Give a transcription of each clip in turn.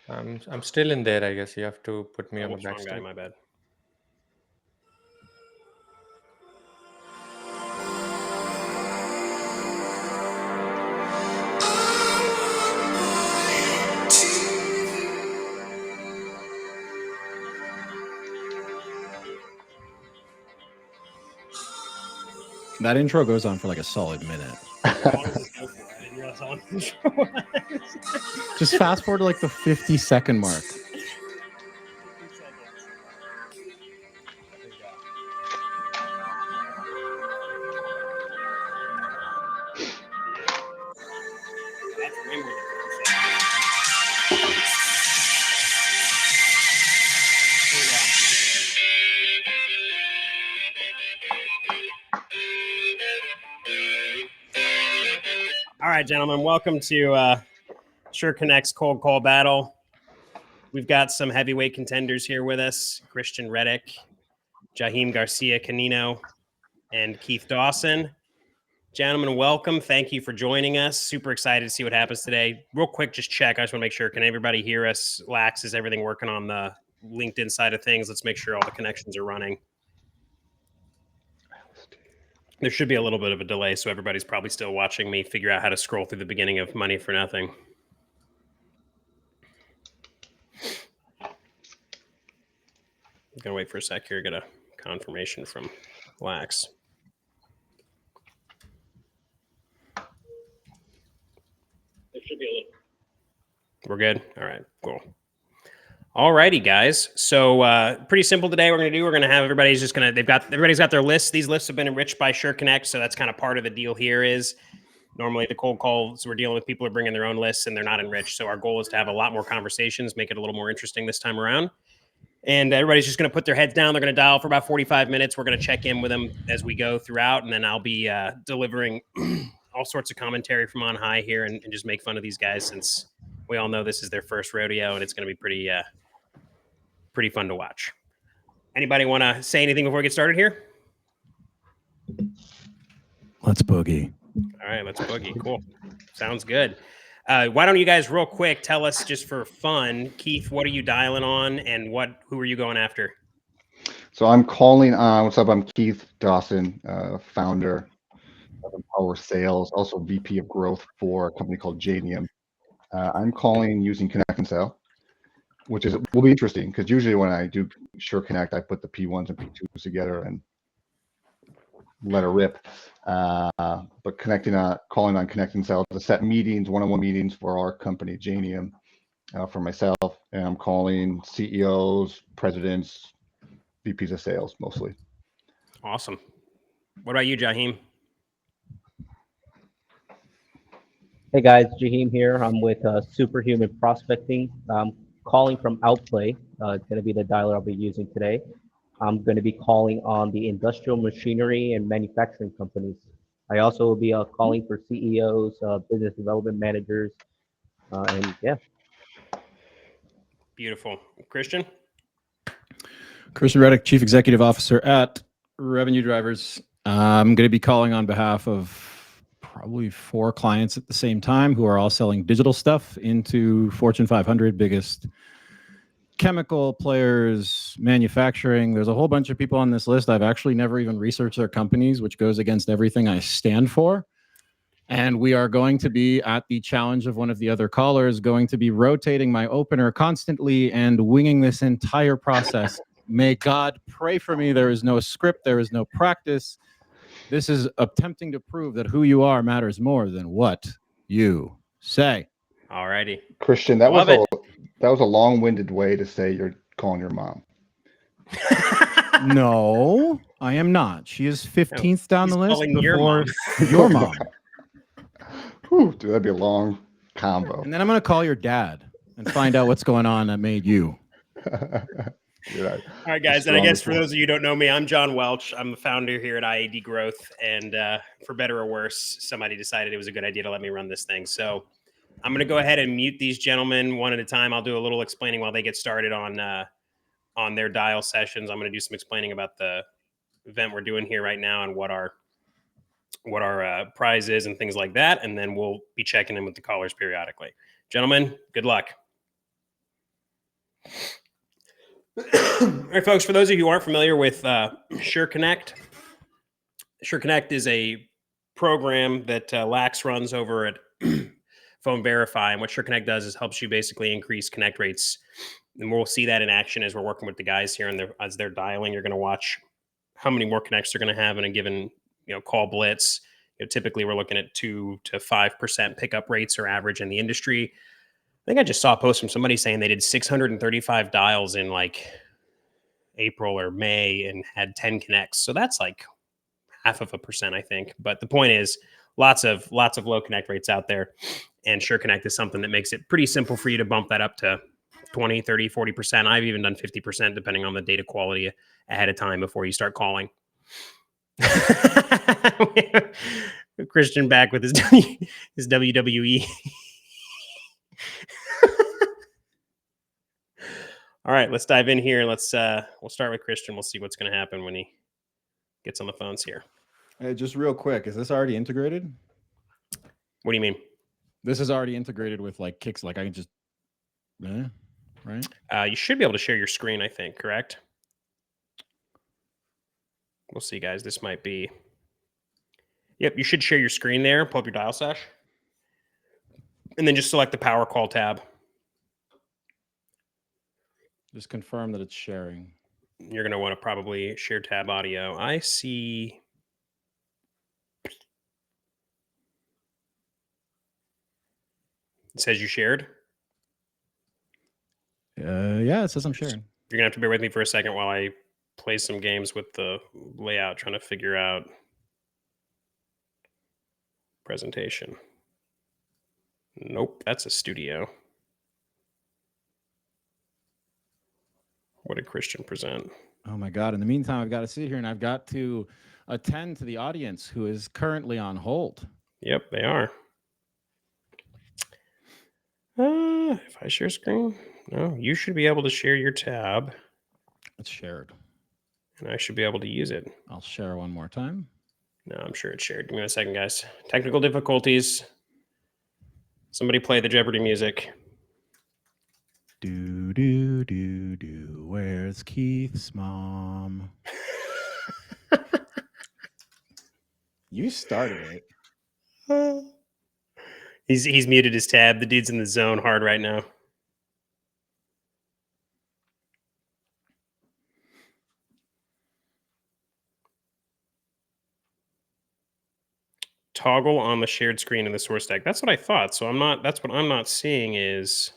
I'm still in there, I guess. You have to put me Oh, on the whoops, wrong guy. backstage. My bad. That intro goes on for like a solid minute. How long does this go for? I didn't realize how long this was. Just fast forward to like the 50-second mark. 50 seconds. There you go. That's way more than 50 seconds. There you go. All right, gentlemen, welcome to SureConnect's Cold Call Battle. We've got some heavyweight contenders here with us: Christian Retek, Jahiem Garcia-Canino, and Keith Dawson. Gentlemen, welcome. Thank you for joining us. Super excited to see what happens today. Real quick, just check. I just want to make sure. Can everybody hear us? Lax, is everything working on the LinkedIn side of things? Let's make sure all the connections are running. There should be a little bit of a delay, so everybody's probably still watching me figure out how to scroll through the beginning of Money for Nothing. I'm going to wait for a sec here, get a confirmation from Lax. There should be a little. We're good? All right, cool. All righty, guys. So pretty simple today. We're going to have everybody's got their lists. These lists have been enriched by SureConnect, so that's kind of part of the deal here is normally the cold calls we're dealing with, people are bringing their own lists and they're not enriched. So our goal is to have a lot more conversations, make it a little more interesting this time around. And everybody's just going to put their heads down. They're going to dial for about 45 minutes. We're going to check in with them as we go throughout, and then I'll be delivering all sorts of commentary from on high here and just make fun of these guys since we all know this is their first rodeo and it's going to be pretty fun to watch. Anybody want to say anything before we get started here? Let's boogie. All right, let's boogie. Cool. Sounds good. Why don't you guys real quick tell us just for fun, Keith, what are you dialing on and who are you going after? So I'm calling on, what's up? I'm Keith Dawson, founder of Empower Sales, also VP of Growth for a company called Jahiem. I'm calling using ConnectAndSell, which will be interesting because usually when I do SureConnect, I put the P1s and P2s together and let her rip. But calling on ConnectAndSell to set meetings, one-on-one meetings for our company, Jahiem, for myself, and I'm calling CEOs, presidents, VPs of sales mostly. Awesome. What about you, Jahiem? Hey guys, Jahiem here. I'm with Superhuman Prospecting. I'm calling from Outplay. It's going to be the dialer I'll be using today. I'm going to be calling on the industrial machinery and manufacturing companies. I also will be calling for CEOs, business development managers, and yeah. Beautiful. Christian? Christian Retek, Chief Executive Officer at Revenue Drivers. I'm going to be calling on behalf of probably 4 clients at the same time who are all selling digital stuff into Fortune 500 biggest chemical players, manufacturing. There's a whole bunch of people on this list. I've actually never even researched their companies, which goes against everything I stand for. And we are going to be, at the challenge of one of the other callers, going to be rotating my opener constantly and winging this entire process. May God pray for me. There is no script. There is no practice. This is attempting to prove that who you are matters more than what you say. All righty. Christian, that was a long-winded way to say you're calling your mom. No, I am not. She is 15th down the list before your mom. Whew, dude, that'd be a long combo. And then I'm going to call your dad and find out what's going on that made you. All right, guys. And I guess for those of you who don't know me, I'm John Welch. I'm the founder here at IAD Growth. And for better or worse, somebody decided it was a good idea to let me run this thing. So I'm going to go ahead and mute these gentlemen one at a time. I'll do a little explaining while they get started on their dial sessions. I'm going to do some explaining about the event we're doing here right now and what our prize is and things like that. And then we'll be checking in with the callers periodically. Gentlemen, good luck. All right, folks, for those of you who aren't familiar with SureConnect, SureConnect is a program that Lax runs over at Phone Verify. And what SureConnect does is helps you basically increase connect rates. And we'll see that in action as we're working with the guys here. And as they're dialing, you're going to watch how many more connects they're going to have in a given call blitz. Typically, we're looking at 2 to 5% pickup rates or average in the industry. I think I just saw a post from somebody saying they did 635 dials in like April or May and had 10 connects. So that's like 0.5%, I think. But the point is, lots of low connect rates out there. And SureConnect is something that makes it pretty simple for you to bump that up to 20, 30, 40%. I've even done 50% depending on the data quality ahead of time before you start calling. Christian back with his WWE. All right, let's dive in here. We'll start with Christian. We'll see what's going to happen when he gets on the phones here. Hey, just real quick, is this already integrated? What do you mean? This is already integrated with like Kicks. Like I can just, right? You should be able to share your screen, I think, correct? We'll see, guys. This might be. Yep, you should share your screen there. Pull up your dial sesh. And then just select the power call tab. Just confirm that it's sharing. You're going to want to probably share tab audio. I see. It says you shared. Yeah, it says I'm sharing. You're going to have to bear with me for a second while I play some games with the layout, trying to figure out presentation. Nope, that's a studio. What did Christian present? Oh my God. In the meantime, I've got to sit here and I've got to attend to the audience who is currently on hold. Yep, they are. If I share screen, no, you should be able to share your tab. It's shared. And I should be able to use it. I'll share one more time. No, I'm sure it's shared. Give me a second, guys. Technical difficulties. Somebody play the Jeopardy music. Do, do, do, do. Where's Keith's mom? You started it. He's muted his tab. The dude's in the zone hard right now. Toggle on the shared screen in the source deck. That's what I thought. So that's what I'm not seeing is,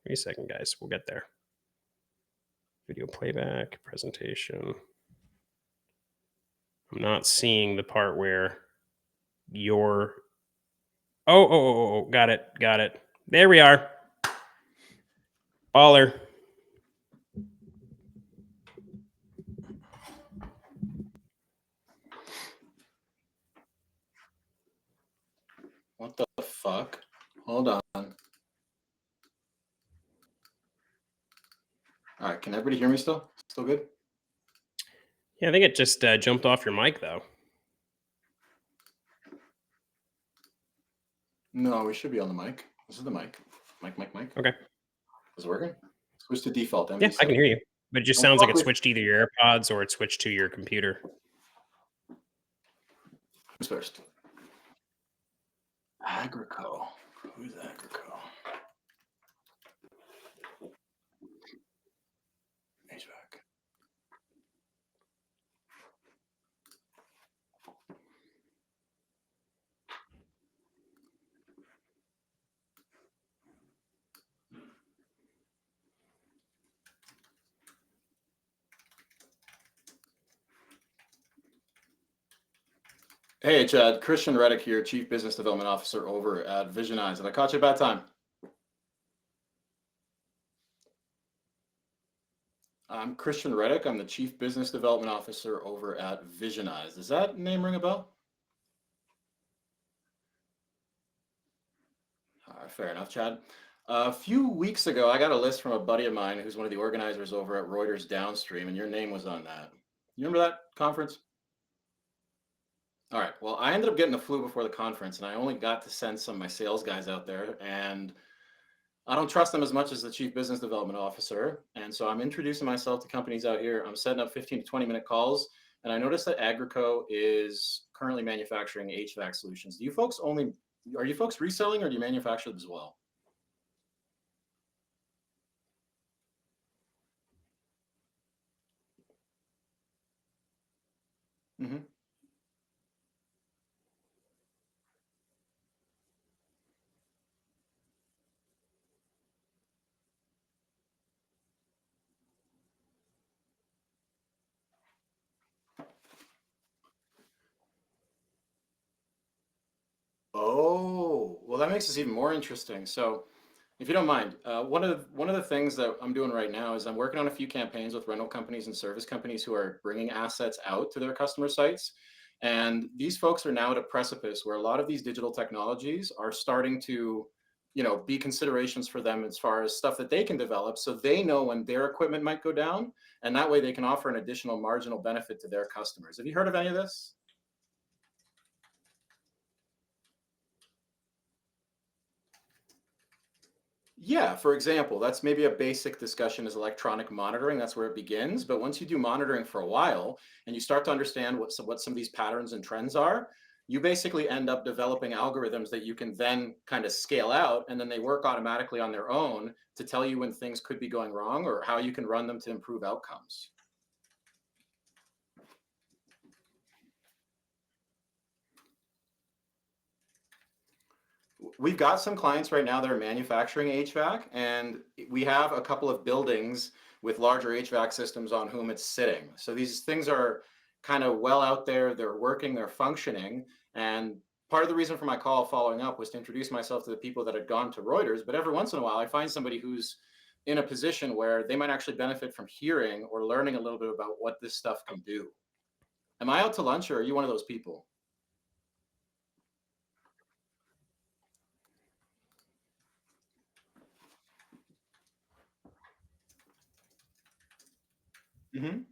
wait a second, guys. We'll get there. Video playback, presentation. I'm not seeing the part where your, oh, got it. There we are. Baller. What the fuck? Hold on. All right, can everybody hear me still? Still good? Yeah, I think it just jumped off your mic, though. No, we should be on the mic. This is the mic. Mic. Okay. Is it working? Switch to default. Yeah, I can hear you. But it just sounds like it switched to either your AirPods or it switched to your computer. Who's first? Agrico. Who's Agrico? HVAC. Hey, Chad. Christian Retek here, Chief Business Development Officer over at Visionize. Have I caught you at a bad time? I'm Christian Retek. I'm the Chief Business Development Officer over at Visionize. Does that name ring a bell? All right, fair enough, Chad. A few weeks ago, I got a list from a buddy of mine who's one of the organizers over at Reuters Downstream, and your name was on that. You remember that conference? All right. Well, I ended up getting the flu before the conference, and I only got to send some of my sales guys out there. And I don't trust them as much as the chief business development officer. And so I'm introducing myself to companies out here. I'm setting up 15 to 20-minute calls. And I noticed that Agrico is currently manufacturing HVAC solutions. Are you folks reselling or do you manufacture them as well? Mm-hmm. Oh, well, that makes this even more interesting. So, if you don't mind, one of the things that I'm doing right now is I'm working on a few campaigns with rental companies and service companies who are bringing assets out to their customer sites, and these folks are now at a precipice where a lot of these digital technologies are starting to, be considerations for them as far as stuff that they can develop, so they know when their equipment might go down, and that way they can offer an additional marginal benefit to their customers. Have you heard of any of this? Yeah, for example, that's maybe a basic discussion is electronic monitoring. That's where it begins. But once you do monitoring for a while and you start to understand what some of these patterns and trends are, you basically end up developing algorithms that you can then kind of scale out, and then they work automatically on their own to tell you when things could be going wrong or how you can run them to improve outcomes. We've got some clients right now that are manufacturing HVAC, and we have a couple of buildings with larger HVAC systems on whom it's sitting. So these things are kind of well out there, they're working, they're functioning. And part of the reason for my call following up was to introduce myself to the people that had gone to Reuters. But every once in a while, I find somebody who's in a position where they might actually benefit from hearing or learning a little bit about what this stuff can do. Am I out to lunch or are you one of those people? Mm-hmm.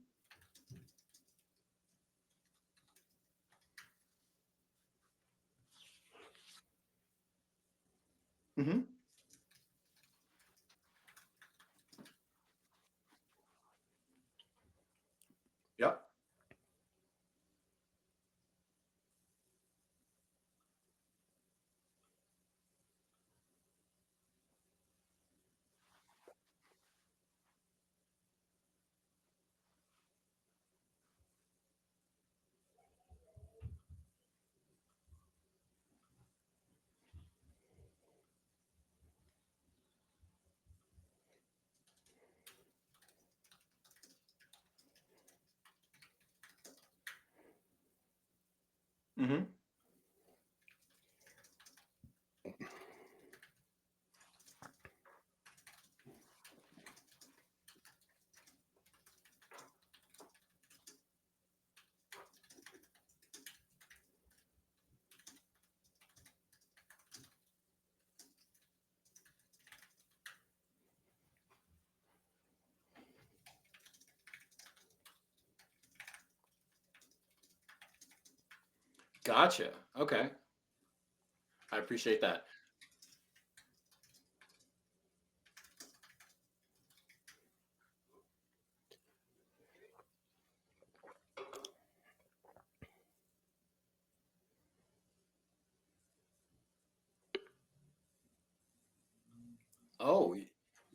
Mm-hmm. Yep. Mm-hmm. Gotcha. Okay. I appreciate that. Oh,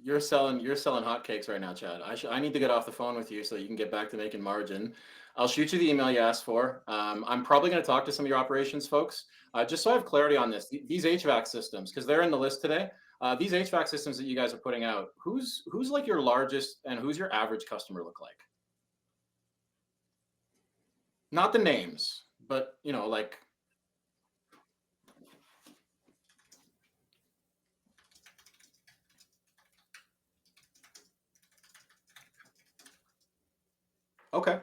you're selling hotcakes right now, Chad. I need to get off the phone with you so you can get back to making margin. I'll shoot you the email you asked for. I'm probably going to talk to some of your operations folks, just so I have clarity on this. These HVAC systems, because they're in the list today. These HVAC systems that you guys are putting out, who's like your largest and who's your average customer look like? Not the names, but like. Okay.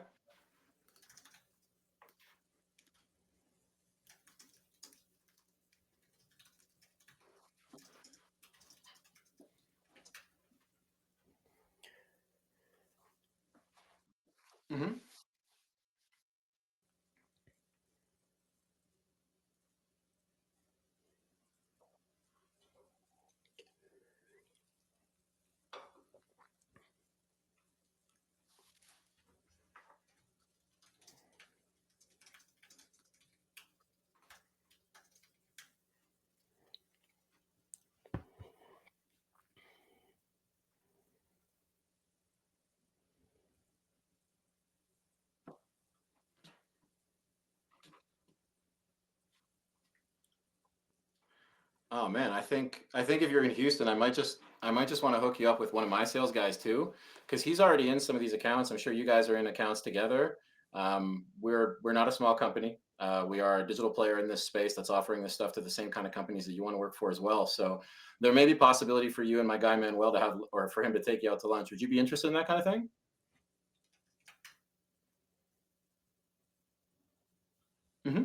Mm-hmm. Oh man, I think if you're in Houston, I might just want to hook you up with one of my sales guys too, because he's already in some of these accounts. I'm sure you guys are in accounts together. We're not a small company. We are a digital player in this space that's offering this stuff to the same kind of companies that you want to work for as well. So there may be possibility for you and my guy Manuel to have, or for him to take you out to lunch. Would you be interested in that kind of thing? Mm-hmm.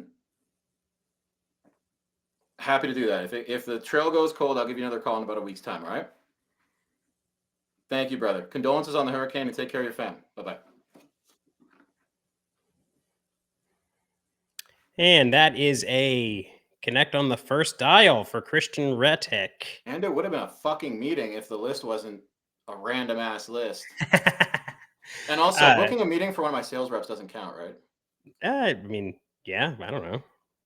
Happy to do that. If the trail goes cold, I'll give you another call in about a week's time. All right. Thank you, brother. Condolences on the hurricane, and take care of your family. Bye-bye. And that is a connect on the first dial for Christian Retek. And it would have been a fucking meeting if the list wasn't a random ass list. And also, booking a meeting for one of my sales reps doesn't count, right? I mean, yeah, I don't know.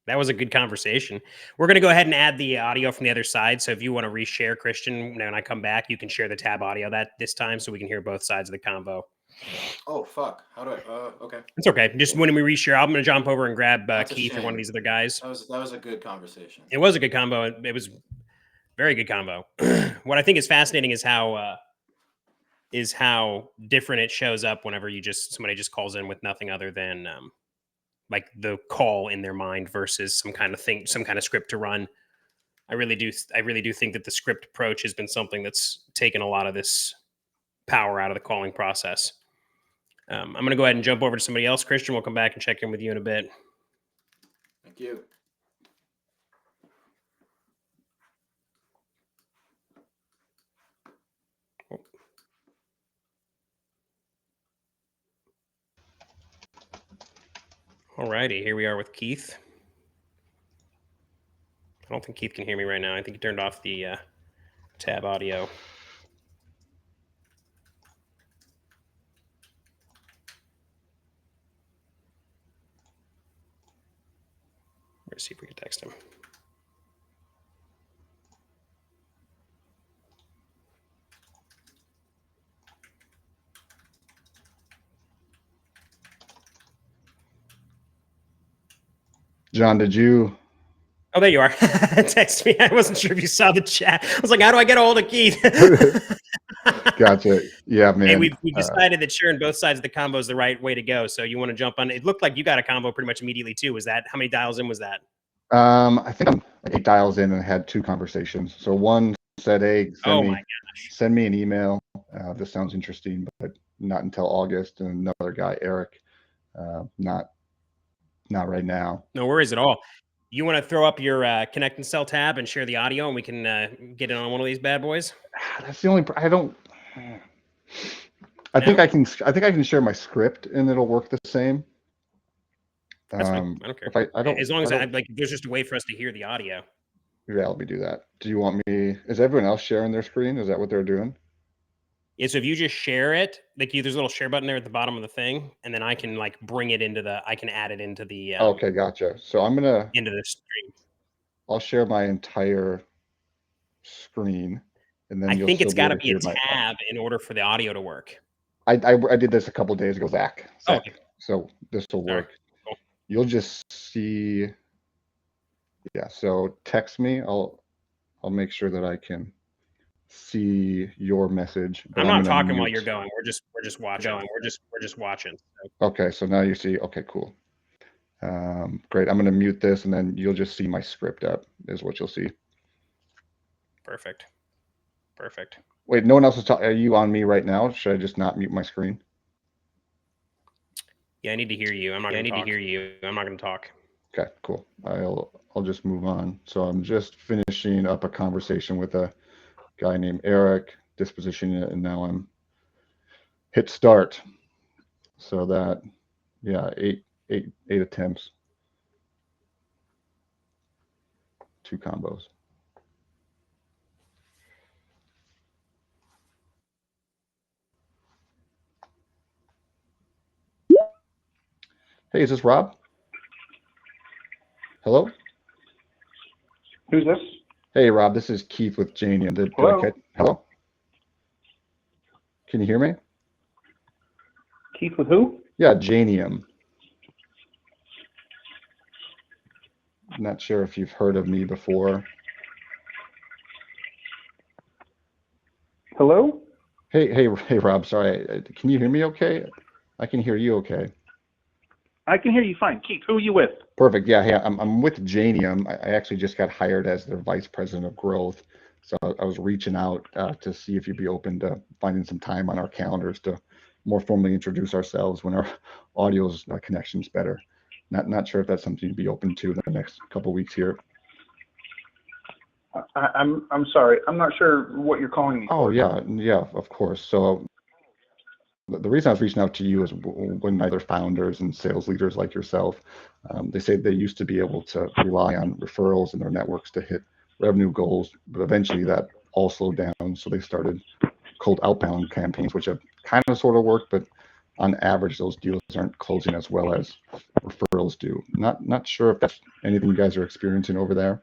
That was a good conversation. We're going to go ahead and add the audio from the other side. So if you want to reshare, Christian, when I come back, you can share the tab audio this time so we can hear both sides of the convo. Oh, fuck. How do I? Okay. It's okay. Just when we reshare, I'm going to jump over and grab Keith or one shame. of these other guys. That was a good conversation. It was a good combo. It was very good combo. What I think is fascinating is how different it shows up whenever somebody just calls in with nothing other than like the call in their mind versus some kind of script to run. I really do think that the script approach has been something that's taken a lot of this power out of the calling process. I'm going to go ahead and jump over to somebody else. Christian, we'll come back and check in with you in a bit. Thank you. All righty, here we are with Keith. I don't think Keith can hear me right now. I think he turned off the tab audio. Let's see if we can text him. John, did you? Oh, there you are. Text me. I wasn't sure if you saw the chat. I was like, how do I get a hold of Keith? Gotcha. Yeah, man. Hey, we've decided that sharing both sides of the combo is the right way to go. So you want to jump on? It looked like you got a combo pretty much immediately too. Was that how many dials in was that? I think I'm 8 dials in and had 2 conversations. So one said, "Hey, send me an email. This sounds interesting, but not until August." And another guy, Eric, not right now. No worries at all. You want to throw up your Connect and Sell tab and share the audio, and we can get in on one of these bad boys? That's the only. I don't. I think I can share my script and it'll work the same. That's fine. I don't care. If I don't, as long as there's just a way for us to hear the audio. Yeah, let me do that. Do you want me? Is everyone else sharing their screen? Is that what they're doing? Yeah. So if you just share it, there's a little share button there at the bottom of the thing, and then I can bring it I can add it into the. Okay, gotcha. So I'm gonna into the stream. I'll share my entire screen, and then I think it's got to be a tab in order for the audio to work. I did this a couple days ago, Zach. Oh, okay. So this will work. Right. Cool. You'll just see. Yeah. So text me. I'll make sure that I can see your message. I'm not talking while you're going. We're just watching. We're just watching. So. Okay. So now you see. Okay. Cool. Great. I'm going to mute this, and then you'll just see my script up. Is what you'll see. Perfect. Wait, no one else is talking. Are you on me right now? Should I just not mute my screen? Yeah, I need to hear you. I'm not going to talk. Okay, cool. I'll just move on. So I'm just finishing up a conversation with a guy named Eric, dispositioning it, and now I'm hit start. So that, yeah, eight attempts, 2 combos. Hey, is this Rob? Hello? Who's this? Hey, Rob, this is Keith with Jahiem. Hello? Can you hear me? Keith with who? Yeah, Jahiem. Not sure if you've heard of me before. Hello? Hey, Rob. Sorry. Can you hear me okay? I can hear you okay. I can hear you fine. Keith, who are you with? Perfect. Yeah, hey, I'm with Jahiem. I actually just got hired as their vice president of growth. So I was reaching out to see if you'd be open to finding some time on our calendars to more formally introduce ourselves when our audio's connection's better. Not sure if that's something you'd be open to in the next couple of weeks here. I'm sorry. I'm not sure what you're calling me Oh for. yeah, of course. So the reason I was reaching out to you is when other founders and sales leaders like yourself, they say they used to be able to rely on referrals in their networks to hit revenue goals, but eventually that all slowed down. So they started cold outbound campaigns, which have kind of sort of worked, but on average, those deals aren't closing as well as referrals do. Not sure if that's anything you guys are experiencing over there.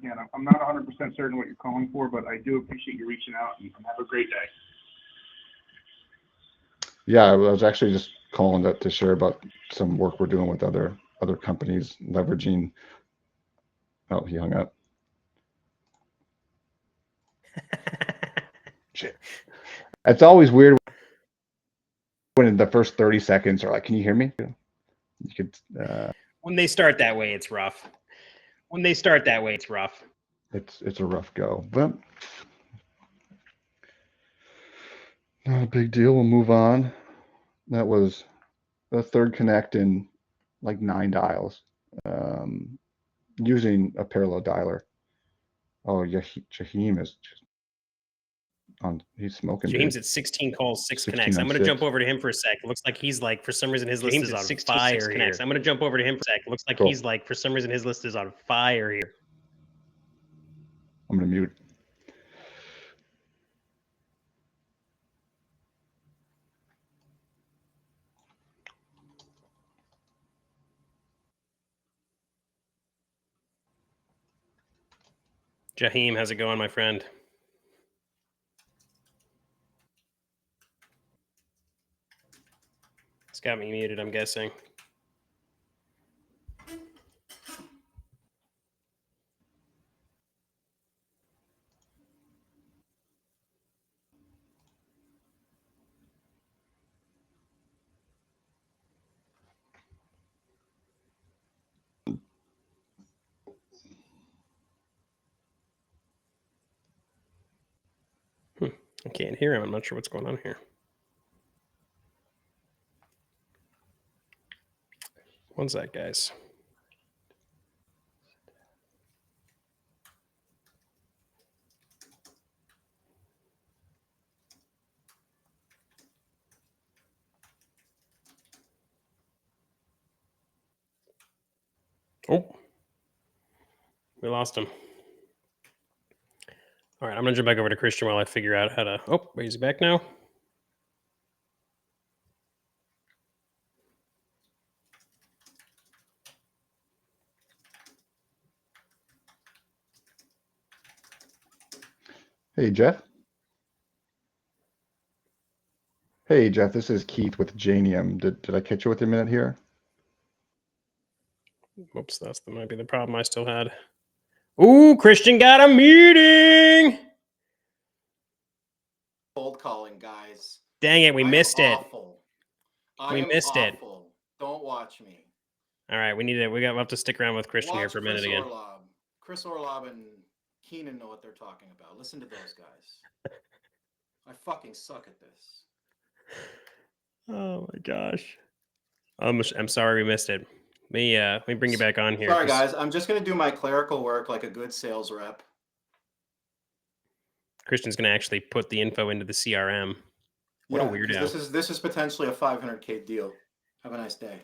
Again, I'm not 100% certain what you're calling for, but I do appreciate you reaching out, and have a great day. Yeah, I was actually just calling to share about some work we're doing with other companies leveraging. Oh, he hung up. Shit. It's always weird when in the first 30 seconds are like, "Can you hear me?" You could. When they start that way, it's rough. When they start that way, it's rough. It's a rough go, but not a big deal. We'll move on. That was the third connect in like 9 dials, using a parallel dialer. Oh, yeah, Jahiem is just on. He's smoking. James Dude. at 16 calls, 6 16 connects. on I'm going to 6. jump over to him for a sec. It looks like he's like, for some reason, his list James is at on 6 fire connects. here. I'm going to jump over to him for a sec. It looks like Cool. he's like, for some reason, his list is on fire here. I'm gonna mute. Jahiem, how's it going, my friend? It's got me muted, I'm guessing. I can't hear him. I'm not sure what's going on here. One sec, guys. Oh, we lost him. All right, I'm going to jump back over to Christian while I figure out how to... Oh, wait, is he back now? Hey, Jeff. Hey, Jeff. This is Keith with Jahiem. Did I catch you with a minute here? Whoops, that might be the problem I still had. Ooh, Christian got a meeting! Cold calling, guys. Dang it, we missed it. Awful. We missed it. Don't watch me. All right, we'll have to stick around with Christian here for a minute again. Chris Orlob and Keenan know what they're talking about. Listen to those guys. I fucking suck at this. Oh my gosh. I'm sorry we missed it. Let me bring you back on here. Sorry, guys. I'm just gonna do my clerical work like a good sales rep. Christian's gonna actually put the info into the CRM. What a weirdo. This is potentially a 500K deal. Have a nice day.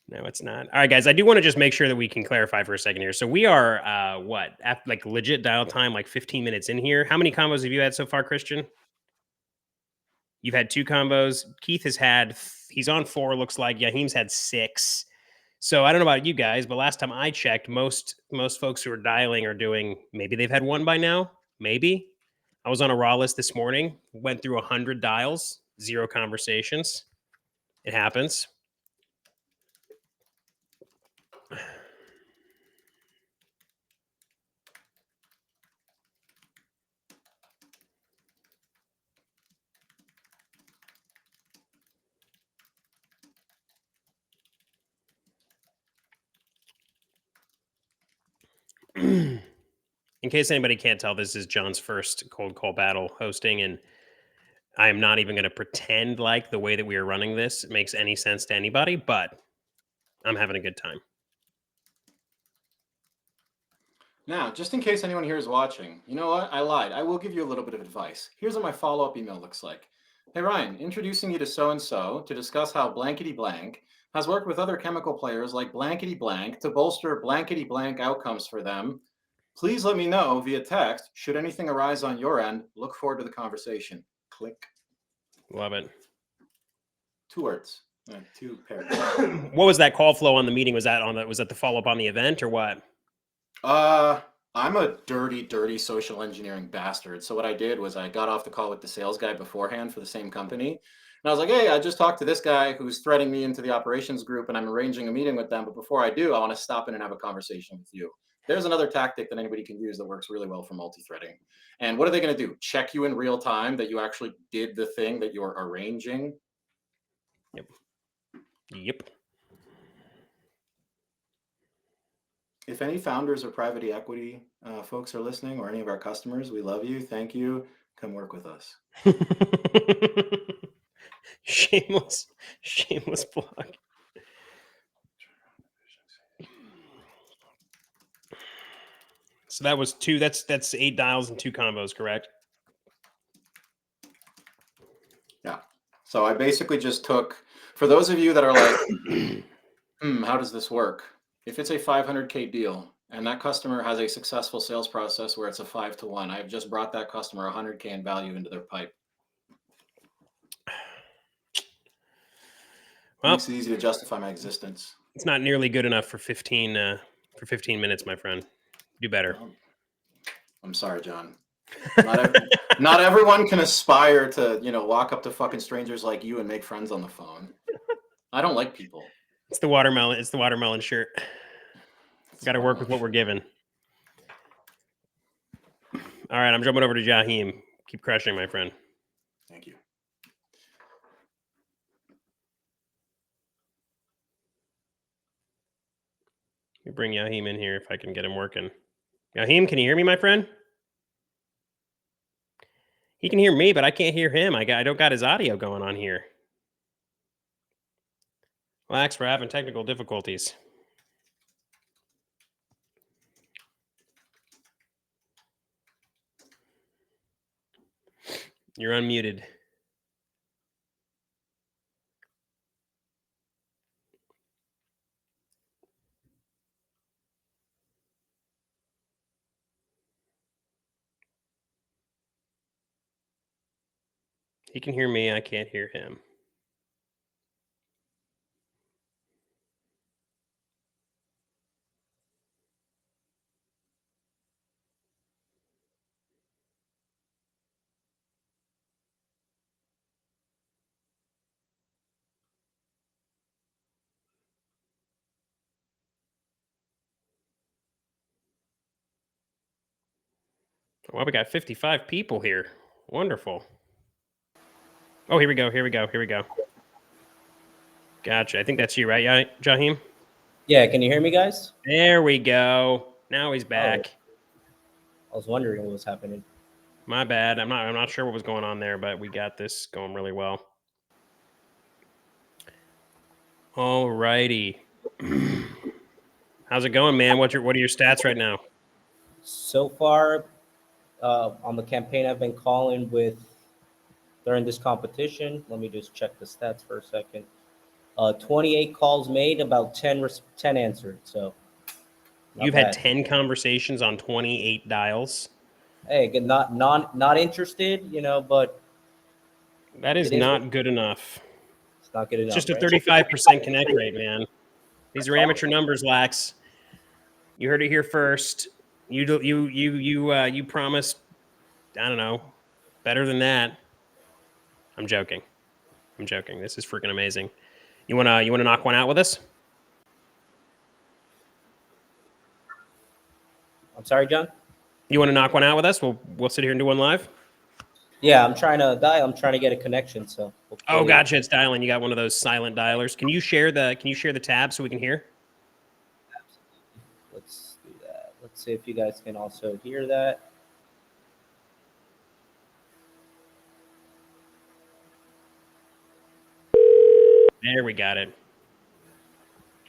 No, it's not. All right, guys. I do want to just make sure that we can clarify for a second here. So we are at like legit dial time, like 15 minutes in here. How many combos have you had so far, Christian? You've had 2 combos. Keith has had, he's on 4, looks like. Jahiem's had 6. So I don't know about you guys, but last time I checked, most folks who are dialing are doing, maybe they've had 1 by now. Maybe. I was on a raw list this morning, went through 100 dials, 0 conversations. It happens. In case anybody can't tell, this is John's first cold call battle hosting, and I am not even going to pretend like the way that we are running this makes any sense to anybody, but I'm having a good time. Now, just in case anyone here is watching, you know what? I lied. I will give you a little bit of advice. Here's what my follow-up email looks like. Hey, Ryan, introducing you to so-and-so to discuss how blankety blank has worked with other chemical players like blankety blank to bolster blankety blank outcomes for them. Please let me know via text. Should anything arise on your end, look forward to the conversation. Click. Love it. 2 words. 2 paragraphs. What was that call flow on the meeting? Was that the follow-up on the event or what? I'm a dirty social engineering bastard. So what I did was I got off the call with the sales guy beforehand for the same company. And I was like, hey, I just talked to this guy who's threading me into the operations group and I'm arranging a meeting with them. But before I do, I want to stop in and have a conversation with you. There's another tactic that anybody can use that works really well for multi-threading. And what are they going to do? Check you in real time that you actually did the thing that you're arranging? Yep. If any founders or private equity folks are listening, or any of our customers, we love you. Thank you. Come work with us. shameless plug. So that was 2. That's 8 dials and 2 combos, correct? Yeah. So I basically just took, for those of you that are like, how does this work? If it's a 500K deal and that customer has a successful sales process where it's a 5-to-1, I've just brought that customer 100K in value into their pipe. Well, makes it easy to justify my existence. It's not nearly good enough for 15 minutes, my friend. Do better. I'm sorry, John. Not everyone can aspire to, walk up to fucking strangers like you and make friends on the phone. I don't like people. It's the watermelon. It's the watermelon shirt. Got to work with what we're given. All right, I'm jumping over to Jahiem. Keep crushing, my friend. Thank you. Let me bring Jahiem in here if I can get him working. Jahiem, can you hear me, my friend? He can hear me, but I can't hear him. I don't got his audio going on here. Relax, we're having technical difficulties. You're unmuted. He can hear me. I can't hear him. Well, we got 55 people here. Wonderful. Oh, here we go. Here we go. Here we go. Gotcha. I think that's you, right, Jahiem? Yeah, can you hear me, guys? There we go. Now he's back. I was wondering what was happening. My bad. I'm not sure what was going on there, but we got this going really well. All righty. How's it going, man? What are your stats right now? So far, on the campaign I've been calling with during this competition, let me just check the stats for a second. 28 calls made, about 10 answered. So you've had 10 conversations on 28 dials. Hey, not interested, but that is not good enough. It's not good enough. It's just a 35% connect rate, man. These are amateur numbers, Lax. You heard it here first. You promised, I don't know, better than that. I'm joking. This is freaking amazing. You wanna knock one out with us? I'm sorry, John. You want to knock one out with us? We'll sit here and do one live. Yeah, I'm trying to dial. I'm trying to get a connection. So. Oh, gotcha. It's dialing. You got one of those silent dialers. Can you share the tab so we can hear? Absolutely. Let's do that. Let's see if you guys can also hear that. There we got it.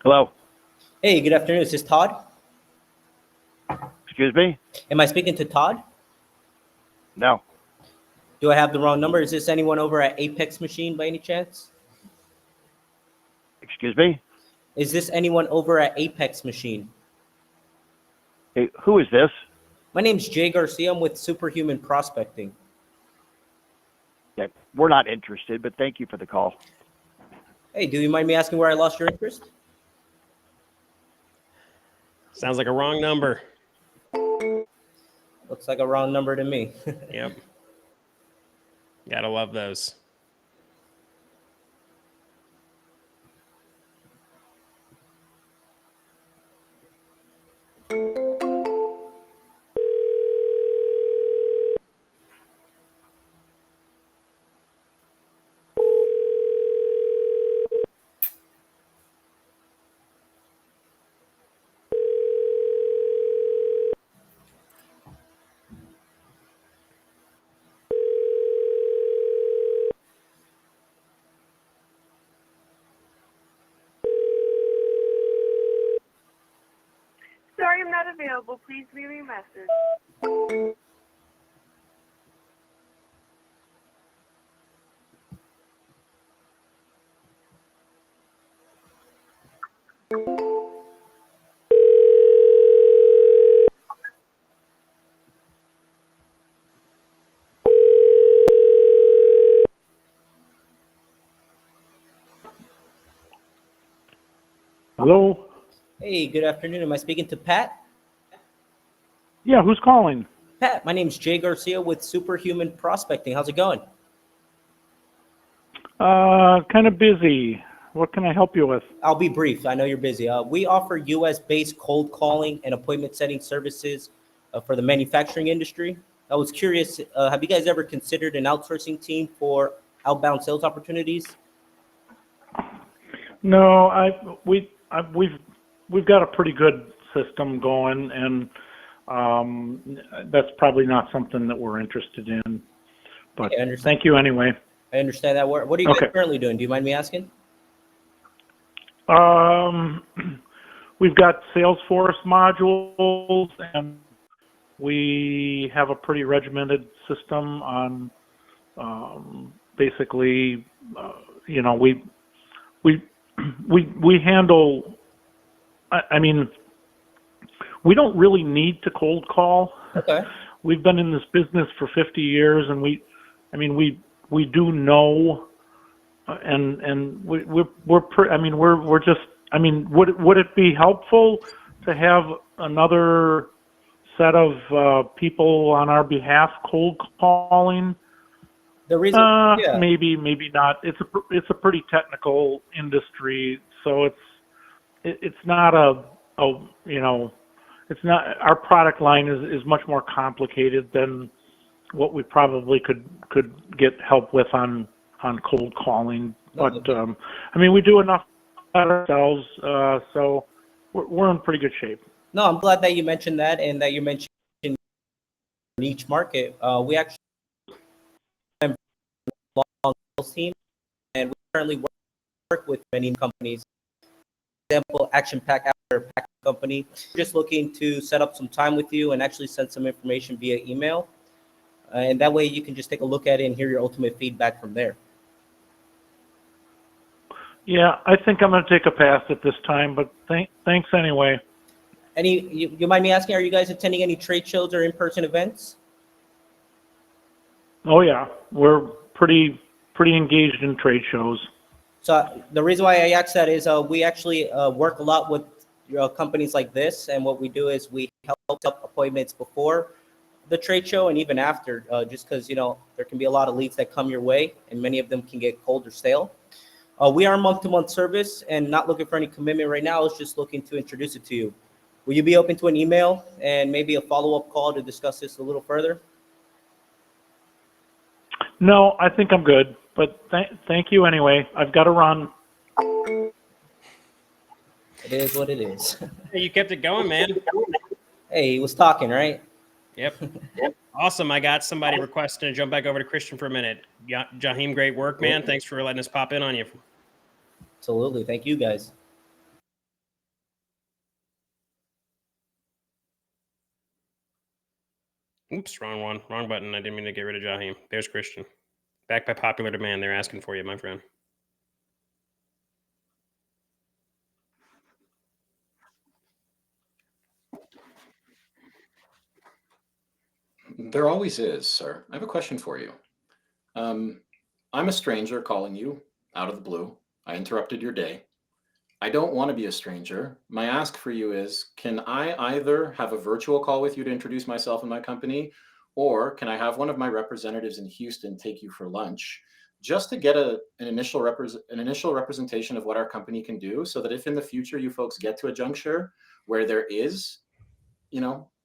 Hello. Hey, good afternoon. Is this Todd? Excuse me? Am I speaking to Todd? No. Do I have the wrong number? Is this anyone over at Apex Machine by any chance? Excuse me? Is this anyone over at Apex Machine? Hey, who is this? My name's Jay Garcia. I'm with Superhuman Prospecting. Yeah, we're not interested, but thank you for the call. Hey, do you mind me asking where I lost your interest? Sounds like a wrong number. Looks like a wrong number to me. Yep. Gotta love those. Sorry, I'm not available. Please leave me a message. Hello? Hey, good afternoon. Am I speaking to Pat? Yeah, who's calling? Pat, my name's Jay Garcia with Superhuman Prospecting. How's it going? Kind of busy. What can I help you with? I'll be brief. I know you're busy. We offer U.S.-based cold calling and appointment setting services for the manufacturing industry. I was curious, have you guys ever considered an outsourcing team for outbound sales opportunities? No, we've got a pretty good system going, and that's probably not something that we're interested in. But Okay, thank you anyway. I understand that. What are you guys Okay. currently doing? Do you mind me asking? We've got Salesforce modules, and we have a pretty regimented system on basically, we handle. I mean, we don't really need to cold call. Okay. We've been in this business for 50 years, and we do know, and we're just. I mean, would it be helpful to have another set of people on our behalf cold calling? The reason, yeah. Maybe not. It's a pretty technical industry, so it's not it's not, our product line is much more complicated than what we probably could get help with on cold calling. But we do enough ourselves, so we're in pretty good shape. No, I'm glad that you mentioned that, and that you mentioned niche market. We actually have a long sales team, and we currently work with many companies. For example, Action Pack Company. We're just looking to set up some time with you and actually send some information via email, and that way you can just take a look at it and hear your ultimate feedback from there. Yeah, I think I'm going to take a pass at this time, but thanks anyway. You mind me asking, are you guys attending any trade shows or in-person events? Oh yeah, we're pretty engaged in trade shows. So the reason why I asked that is we actually work a lot with companies like this, and what we do is we help set up appointments before the trade show and even after, just because there can be a lot of leads that come your way, and many of them can get cold or stale. We are month-to-month service and not looking for any commitment right now. I was just looking to introduce it to you. Will you be open to an email and maybe a follow-up call to discuss this a little further? No, I think I'm good, but thank you anyway. I've got to run. It is what it is. Hey, you kept it going, man. Hey, he was talking, right? Yep. Awesome. I got somebody requesting to jump back over to Christian for a minute. Jahiem, great work, man. Thanks for letting us pop in on you. Absolutely. Thank you, guys. Oops, wrong one. Wrong button. I didn't mean to get rid of Jahiem. There's Christian. Back by popular demand. They're asking for you, my friend. There always is, sir. I have a question for you. I'm a stranger calling you out of the blue. I interrupted your day. I don't want to be a stranger. My ask for you is, can I either have a virtual call with you to introduce myself and my company, or can I have one of my representatives in Houston take you for lunch just to get an initial representation of what our company can do, so that if in the future you folks get to a juncture where there is,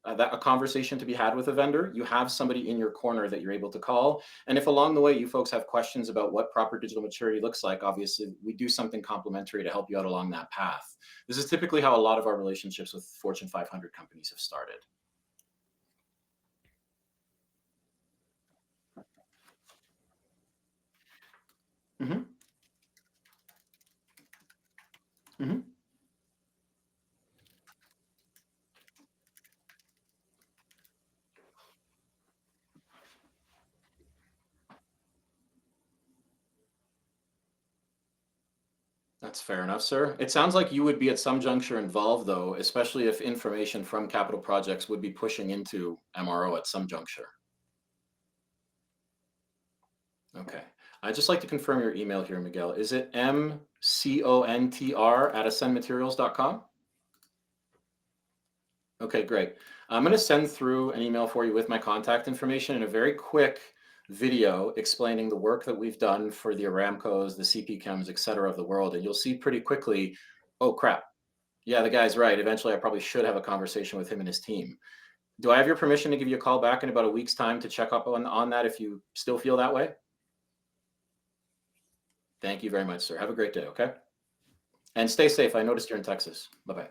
a conversation to be had with a vendor, you have somebody in your corner that you're able to call. And if along the way you folks have questions about what proper digital maturity looks like, obviously we do something complimentary to help you out along that path. This is typically how a lot of our relationships with Fortune 500 companies have started. Mm-hmm. Mm-hmm. That's fair enough, sir. It sounds like you would be at some juncture involved, though, especially if information from capital projects would be pushing into MRO at some juncture. Okay. I'd just like to confirm your email here, Miguel. Is it mcontr@ascendmaterials.com? Okay, great. I'm going to send through an email for you with my contact information and a very quick video explaining the work that we've done for the Aramcos, the CP Chems, et cetera, of the world. And you'll see pretty quickly, oh, crap. Yeah, the guy's right. Eventually, I probably should have a conversation with him and his team. Do I have your permission to give you a call back in about a week's time to check up on that if you still feel that way? Thank you very much, sir. Have a great day, okay? And stay safe. I noticed you're in Texas. Bye-bye.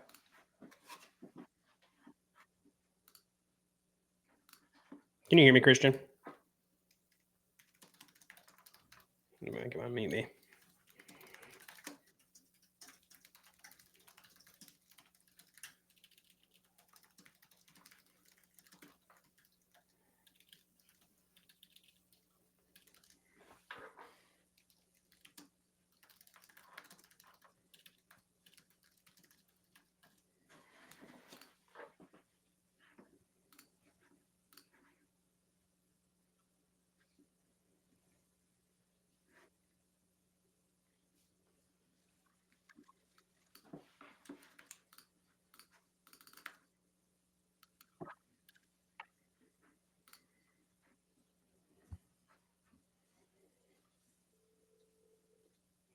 Can you hear me, Christian? Come on, meet me.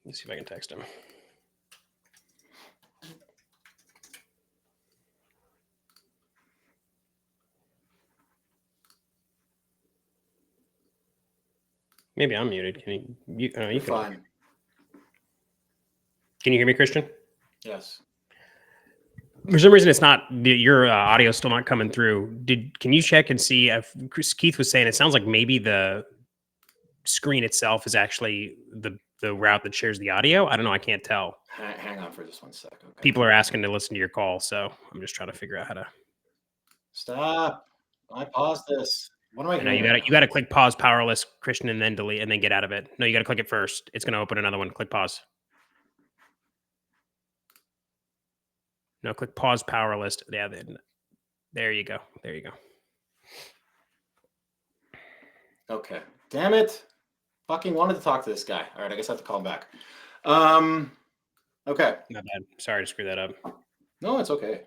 Let's see if I can text him. Maybe I'm muted. Can you? You can. Fine. Can you hear me, Christian? Yes. For some reason, it's not your audio still not coming through. Can you check and see if Keith was saying it sounds like maybe the screen itself is actually the route that shares the audio? I don't know. I can't tell. Hang on for just 1 second. Okay. People are asking to listen to your call, so I'm just trying to figure out how to. Stop. I paused this. What am I No, doing? you got to click pause powerless, Christian, and then delete, and then get out of it. No, you got to click it first. It's going to open another one. Click pause. No, click pause powerless. Yeah, there you go. There you go. Okay. Damn it. Fucking wanted to talk to this guy. All right, I guess I have to call him back. Okay. Not bad. Sorry to screw that up. No, it's okay.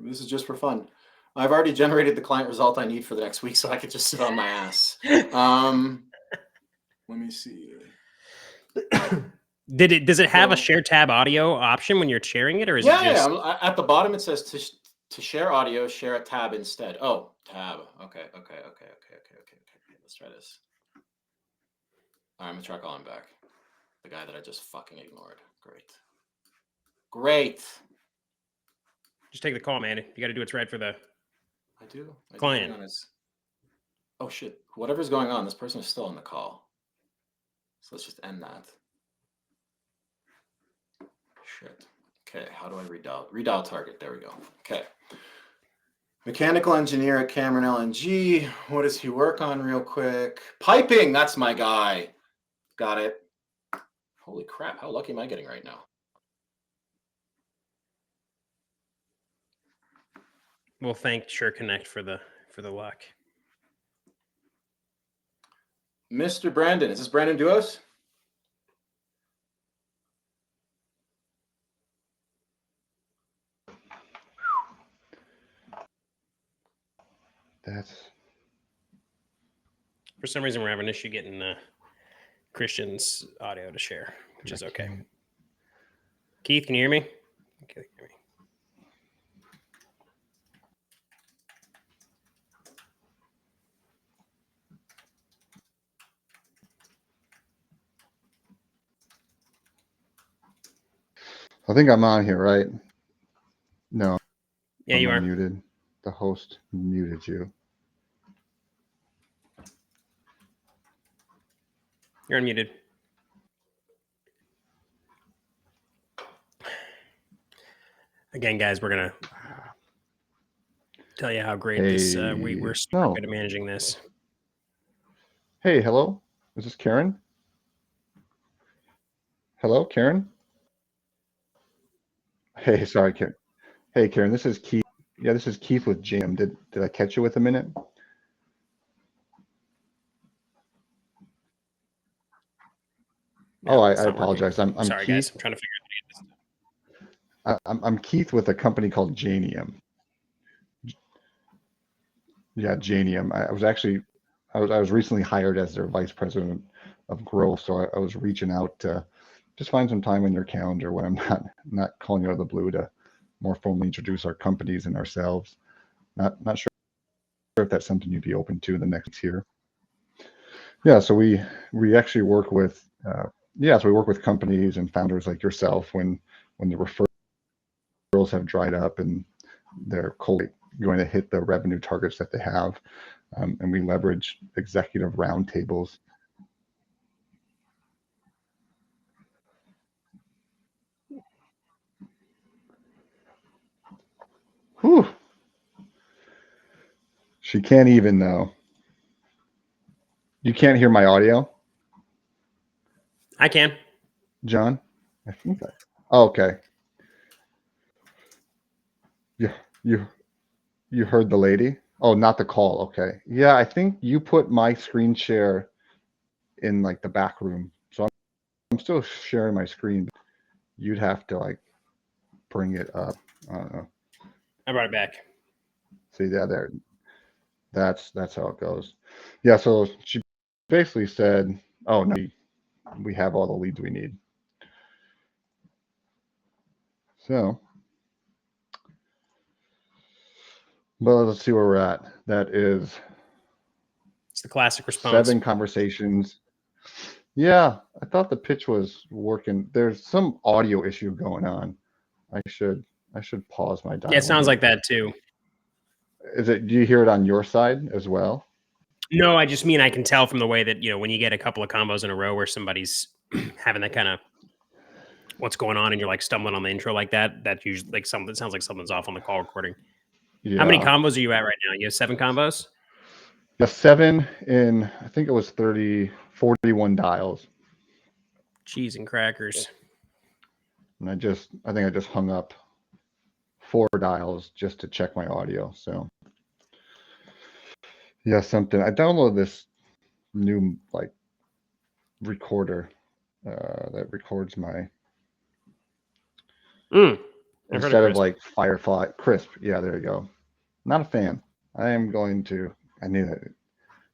This is just for fun. I've already generated the client result I need for the next week, so I could just sit on my ass. Let me see. Does it have a share tab audio option when you're sharing it, or is it just? Yeah. At the bottom it says to share audio, share a tab instead. Oh, tab. Okay. Let's try this. All right, I'm gonna try calling back. The guy that I just fucking ignored. Great. Just take the call, man. You got to do what's right for the I do. client. Hang on, oh shit! Whatever's going on, this person is still on the call. So let's just end that. Shit. Okay, how do I redial? Redial target. There we go. Okay. Mechanical engineer at Cameron LNG. What does he work on real quick? Piping. That's my guy. Got it. Holy crap. How lucky am I getting right now? We'll thank SureConnect for the luck. Mr. Brandon. Is this Brandon Duos? That's For some reason, we're having an issue getting Christian's audio to share, which is okay. Keith, can you hear me? Okay, hear me. I think I'm on here, right? No. Yeah, you are muted. The host muted you. You're unmuted. Again, guys, we're gonna tell you how great this. We're super good at managing this. Hey, hello. Is this Karen? Hello, Karen. Hey, sorry, Karen. Hey, Karen. This is Keith. Yeah, this is Keith with Jahiem. Did I catch you with a minute? No, I apologize. I'm sorry, Keith. guys. I'm trying to figure out. I'm Keith with a company called Jahiem. Yeah, Jahiem. I was recently hired as their vice president of growth, so I was reaching out to just find some time in your calendar when I'm not calling you out of the blue to more formally introduce our companies and ourselves. Not sure if that's something you'd be open to in the next year. Yeah, so we actually work with we work with companies and founders like yourself when the referrals have dried up and they're going to hit the revenue targets that they have, and we leverage executive roundtables. Whew. She can't even though. You can't hear my audio? I can. John? I think that. Oh, okay. You heard the lady? Oh, not the call. Okay. Yeah, I think you put my screen share in like the back room. So I'm still sharing my screen. You'd have to like bring it up. I don't know. I brought it back. See, there. That's how it goes. Yeah, so she basically said, oh no, we have all the leads we need. So, well, let's see where we're at. That is, it's the classic response. 7 conversations. Yeah, I thought the pitch was working. There's some audio issue going on. I should pause my dialogue. Yeah, it sounds like that too. Do you hear it on your side as well? No, I just mean I can tell from the way that, when you get a couple of combos in a row where somebody's having that kind of what's going on and you're like stumbling on the intro like that, that usually like something sounds like something's off on the call recording. Yeah. How many combos are you at right now? You have 7 combos? Yeah, 7 in, I think it was 41 dials. Cheese and crackers. And I think I just hung up 4 dials just to check my audio. So yeah, I downloaded this new like recorder that records my instead of like Firefly Crisp. Yeah, there you go. Not a fan. I knew that.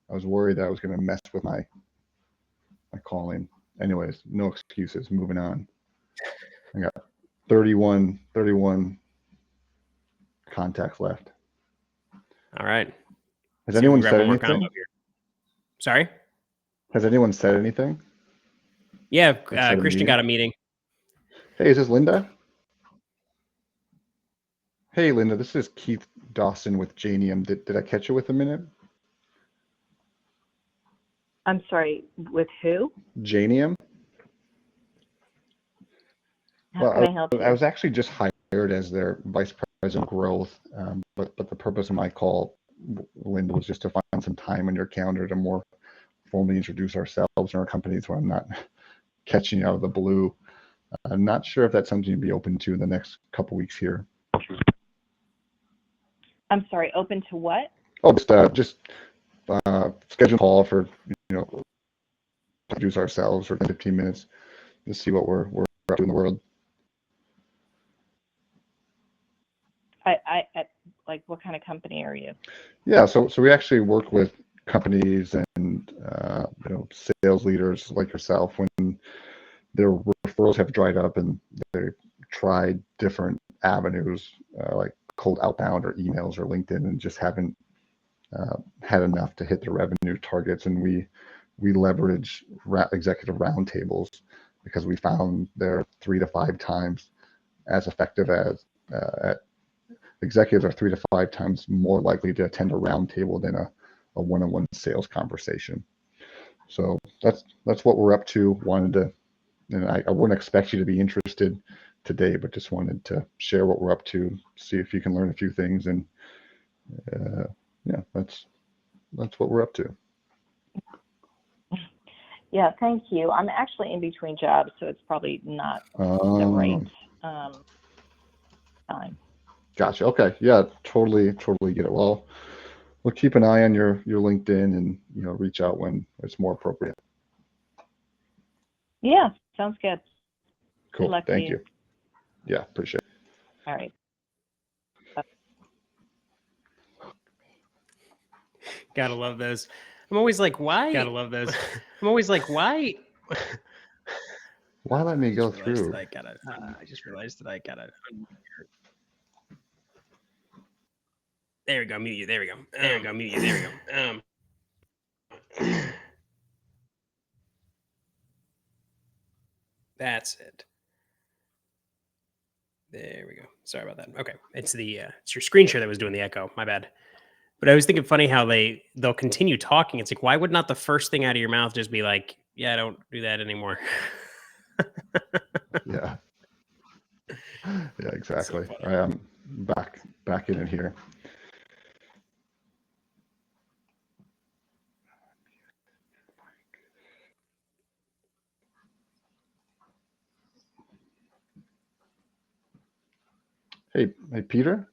I was worried that I was going to mess with my calling. Anyways, no excuses. Moving on. I got 31 contacts left. All right. Has anyone said anything? Sorry? Has anyone said anything? Yeah, Christian got a meeting. Hey, is this Linda? Hey, Linda, this is Keith Dawson with Jahiem. Did I catch you with a minute? I'm sorry, with who? Jahiem? How can I help you? I was actually just hired as their vice president of growth, but the purpose of my call, Linda, was just to find some time on your calendar to more formally introduce ourselves and our companies when I'm not catching you out of the blue. I'm not sure if that's something you'd be open to in the next couple weeks here. I'm sorry, open to what? Oh, just schedule a call for, introduce ourselves for 15 minutes to see what we're up to in the world. I like, what kind of company are you? Yeah, so we actually work with companies and sales leaders like yourself when their referrals have dried up and they tried different avenues like cold outbound or emails or LinkedIn and just haven't had enough to hit their revenue targets. And we leverage executive roundtables because we found they're 3 to 5 times as effective as executives are 3 to 5 times more likely to attend a roundtable than a one-on-one sales conversation. So that's what we're up to. Wanted to, and I wouldn't expect you to be interested today, but just wanted to share what we're up to, see if you can learn a few things, and yeah, that's what we're up to. Yeah, thank you. I'm actually in between jobs, so it's probably not the right time. Gotcha. Okay. Yeah, totally get it. Well, we'll keep an eye on your LinkedIn and reach out when it's more appropriate. Yeah, sounds good. Cool. Good luck Thank to you. Yeah, appreciate it. All right. Gotta love those. I'm always like, why? Gotta love those. I'm always like, why? Why let me go through? I just realized that I gotta. There we go. Mute you. There we go. There we go. Mute you. There we go. That's it. There we go. Sorry about that. Okay, it's your screen share that was doing the echo. My bad. But I was thinking funny how they'll continue talking. It's like, why would not the first thing out of your mouth just be like, yeah, I don't do that anymore. Yeah. Yeah, exactly. So all right, I'm back in it here. Hey, Peter.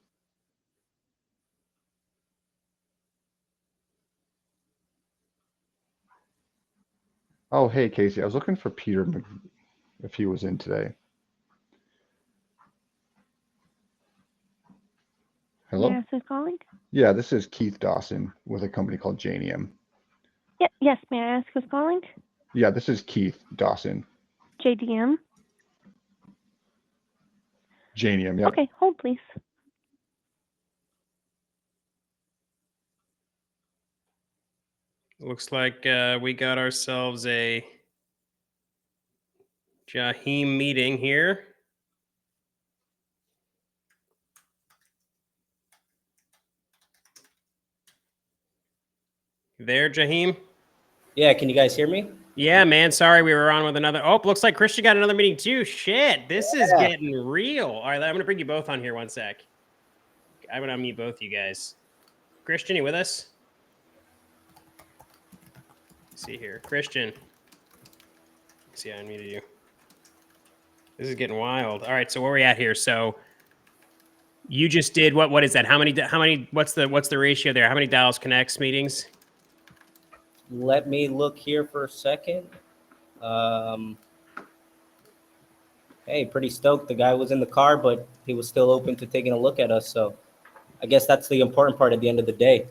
Oh, hey, Casey. I was looking for Peter if he was in today. Hello? Yes, who's calling? Yeah, this is Keith Dawson with a company called Jahiem. Yeah, yes, may I ask who's calling? Yeah, this is Keith Dawson. JDM? Jahiem, yeah. Okay, hold please. Looks like we got ourselves a Jahiem meeting here. There, Jahiem? Yeah, can you guys hear me? Yeah, man. Sorry, we were on with another. Oh, looks like Christian got another meeting too. Shit, this is getting real. All right, I'm going to bring you both on here one sec. I'm going to unmute both you guys. Christian, you with us? Let's see here. Christian. Let's see, I unmuted you. This is getting wild. All right, so where are we at here? So you just did what is that? How many what's the ratio there? How many Dallas Connects meetings? Let me look here for a second. Hey, pretty stoked. The guy was in the car, but he was still open to taking a look at us. So I guess that's the important part at the end of the day.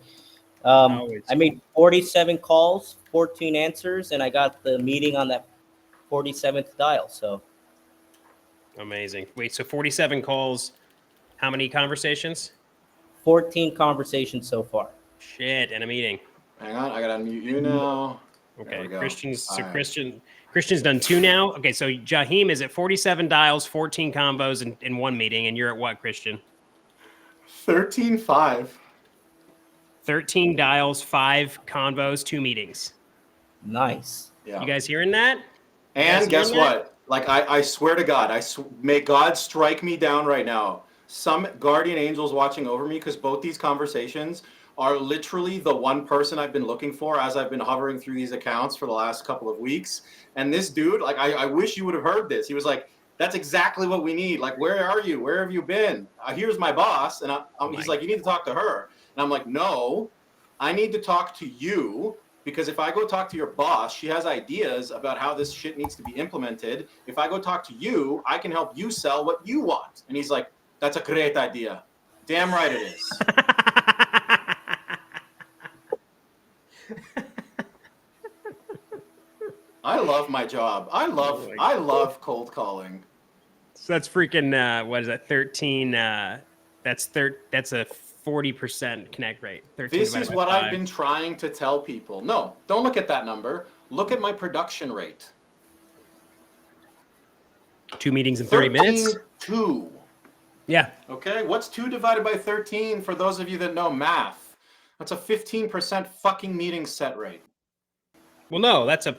I made 47 calls, 14 answers, and I got the meeting on that 47th dial. So amazing. Wait, so 47 calls, how many conversations? 14 conversations so far. Shit, and a meeting. Hang on, I gotta unmute you now. Okay, Christian's done 2 now. Okay, so Jahiem is at 47 dials, 14 combos in one meeting, and you're at what, Christian? 13.5. 13 dials, 5 convos, 2 meetings. Nice. Yeah. You guys hearing that? And guess what? Like, I swear to God, may God strike me down right now. Some guardian angels watching over me, because both these conversations are literally the one person I've been looking for as I've been hovering through these accounts for the last couple of weeks. And this dude, like, I wish you would have heard this. He was like, that's exactly what we need. Like, where are you? Where have you been? Here's my boss. And he's like, you need to talk to her. And I'm like, no, I need to talk to you. Because if I go talk to your boss, she has ideas about how this shit needs to be implemented. If I go talk to you, I can help you sell what you want. And he's like, that's a great idea. Damn right it is. I love my job. I love cold calling. So that's freaking, what is that, 13, that's a 40% connect rate. This is what I've been trying to tell people. No, don't look at that number. Look at my production rate. 2 meetings in 30 minutes? 2. Yeah. Okay, what's 2 divided by 13 for those of you that know math? That's a 15% fucking meeting set rate. Well, no, that's a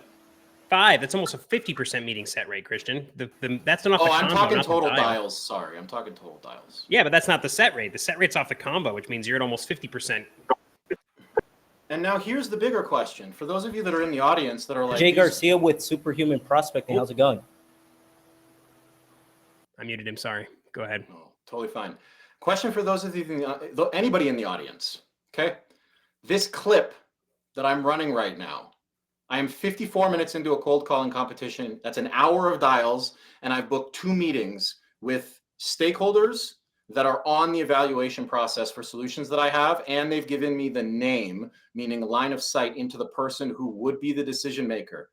5. That's almost a 50% meeting set rate, Christian. That's not off the combo. I'm talking total dials. Sorry, I'm talking total dials. Yeah, but that's not the set rate. The set rate's off the combo, which means you're at almost 50%. And now here's the bigger question. For those of you that are in the audience that are like... Jay Garcia with Superhuman Prospecting. How's it going? I muted him, sorry. Go ahead. Oh, totally fine. Question for those of you, anybody in the audience, okay? This clip that I'm running right now, I am 54 minutes into a cold calling competition. That's an hour of dials, and I've booked 2 meetings with stakeholders that are on the evaluation process for solutions that I have, and they've given me the name, meaning line of sight into the person who would be the decision maker.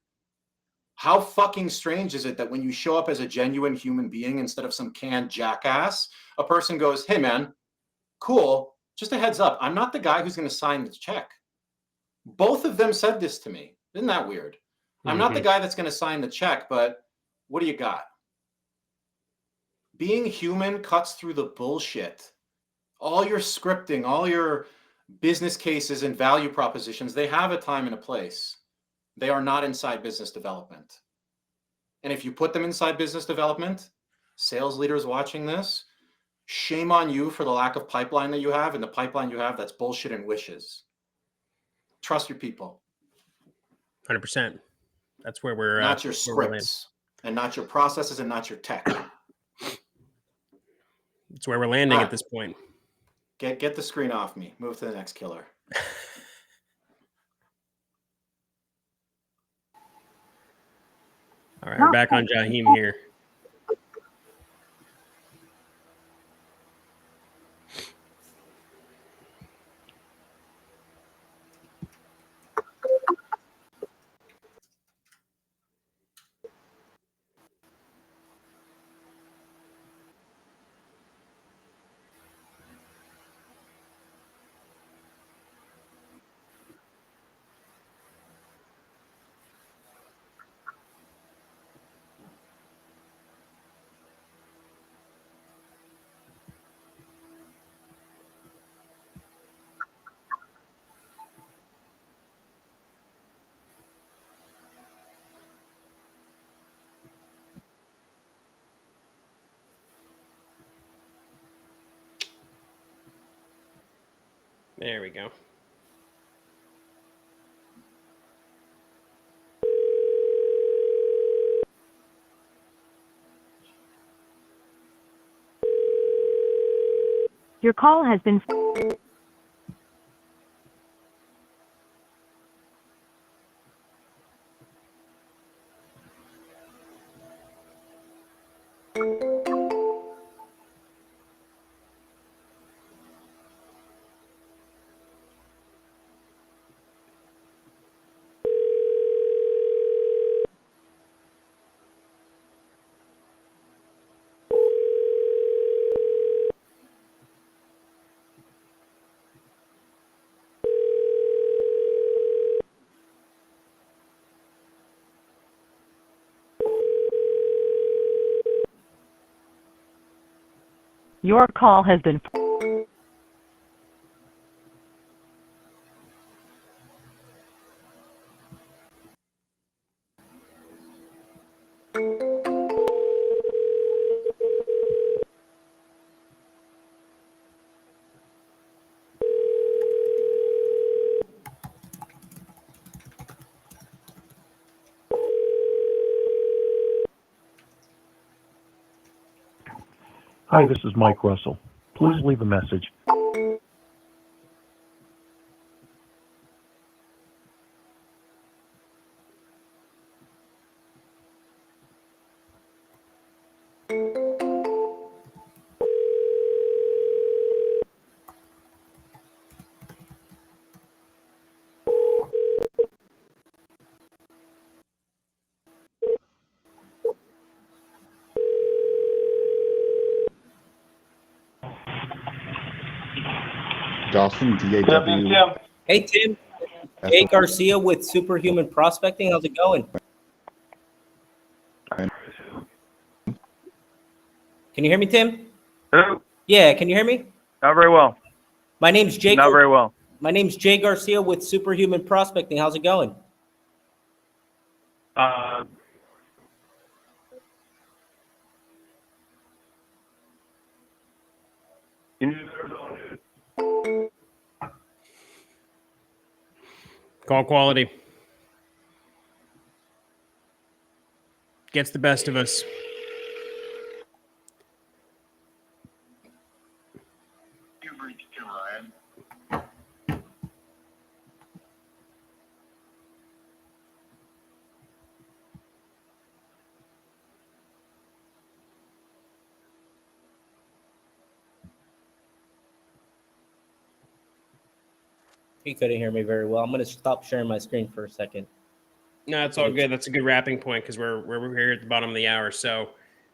How fucking strange is it that when you show up as a genuine human being instead of some canned jackass, a person goes, hey man, cool, just a heads up, I'm not the guy who's going to sign the check. Both of them said this to me. Isn't that weird? I'm not the guy that's going to sign the check, but what do you got? Being human cuts through the bullshit. All your scripting, all your business cases and value propositions, they have a time and a place. They are not inside business development. And if you put them inside business development, sales leaders watching this, shame on you for the lack of pipeline that you have, and the pipeline you have, that's bullshit and wishes. Trust your people. 100%. That's where we're not your scripts and not your processes and not your tech. That's where we're landing at this point. Get the screen off me. Move to the next killer. All right, we're back on Jahiem here. There we go. Your call has been... Your call has been... Hi, this is Mike Russell. Please leave a message. Dawson, DAW. Hey, Tim. Jay Garcia with Superhuman Prospecting. How's it going? Can you hear me, Tim? Hello? Yeah, can you hear me? Not very well. My name's Jay. Not very well. My name's Jay Garcia with Superhuman Prospecting. How's it going? Call quality gets the best of us. He couldn't hear me very well. I'm going to stop sharing my screen for a second. No, it's all good. That's a good wrapping point because we're here at the bottom of the hour. So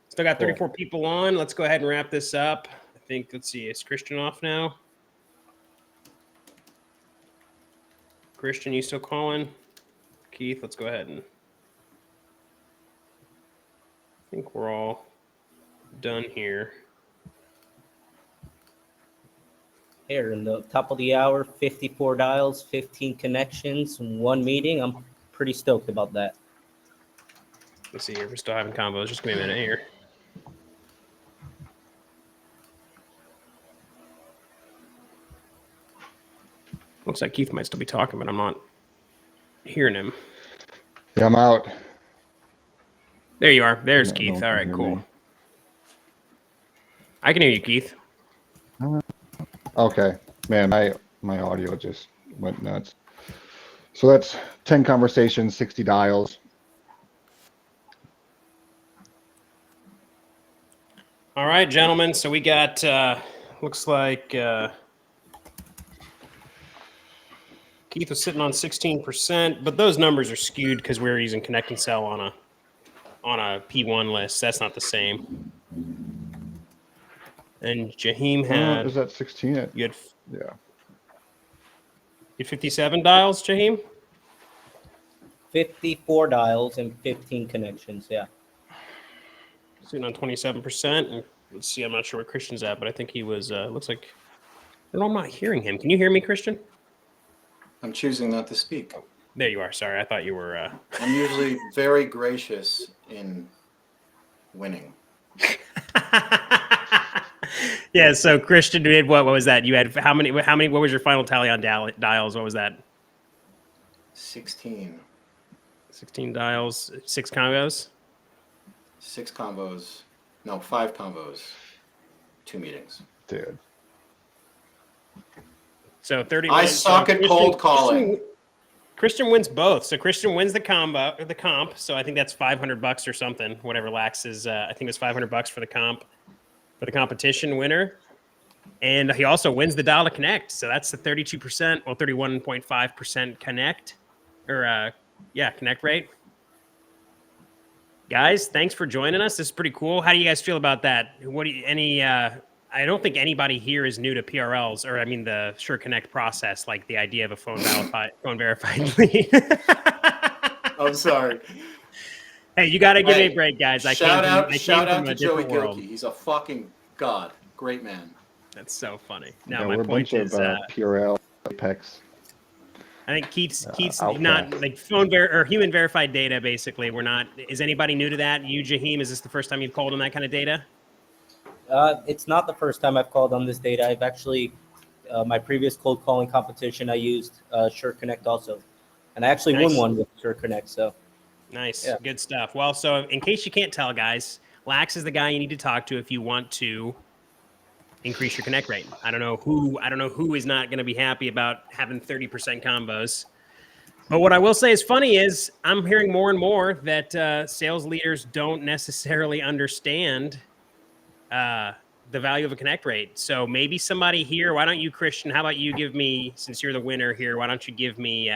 still got 34 people on. Let's go ahead and wrap this up. I think, let's see, is Christian off now? Christian, you still calling? Keith, let's go ahead and I think we're all done here. Here in the top of the hour, 54 dials, 15 connections, 1 meeting. I'm pretty stoked about that. Let's see here. We're still having combos. Just give me a minute here. Looks like Keith might still be talking, but I'm not hearing him. Yeah, I'm out. There you are. There's Keith. All right, cool. I can hear you, Keith. Okay, man, my audio just went nuts. So that's 10 conversations, 60 dials. All right, gentlemen. So we got looks like Keith was sitting on 16%, but those numbers are skewed because we were using Connect and Sell on a P1 list. That's not the same. And Jahiem had. Is that 16? You had, yeah. You had 57 dials, Jahiem? 54 dials and 15 connections, yeah. Sitting on 27%. And let's see, I'm not sure where Christian's at, but I think he was, looks like, no, I'm not hearing him. Can you hear me, Christian? I'm choosing not to speak. There you are. Sorry, I thought you were. I'm usually very gracious in winning. Yeah, so Christian did what was that? You had how many what was your final tally on dials? What was that? 16. 16 dials, 6 combos? 6 combos. No, 5 combos. 2 meetings. Dude. So 30 I suck at cold calling. Christian wins both. So Christian wins the comp. So I think that's $500 or something. Whatever Lax is, I think it's $500 for the comp. For the competition winner. And he also wins the dial to connect. So that's the 32%, well, 31.5% connect or connect rate. Guys, thanks for joining us. This is pretty cool. How do you guys feel about that? What do you, I don't think anybody here is new to PRLs or the SureConnect process, like the idea of a phone verified lead. I'm sorry. Hey, you got to give me a break, guys. Shout out to Joey Gilkey. He's a fucking god. Great man. That's so funny. No, Yeah, my we're a point bunch is, of PRL Apex. I think Keith's Outplay. not like or human verified data. Basically, we're not. Is anybody new to that? You, Jahiem, is this the first time you've called on that kind of data? It's not the first time I've called on this data. I've actually, my previous cold calling competition, I used SureConnect also. And I actually won one with SureConnect, so. Nice, Good stuff. Well, so in case you can't tell, guys, Lax is the guy you need to talk to if you want to increase your connect rate. I don't know who is not going to be happy about having 30% combos. But what I will say is funny is I'm hearing more and more that sales leaders don't necessarily understand the value of a connect rate. So maybe somebody here, why don't you, Christian, how about you give me, since you're the winner here, why don't you give me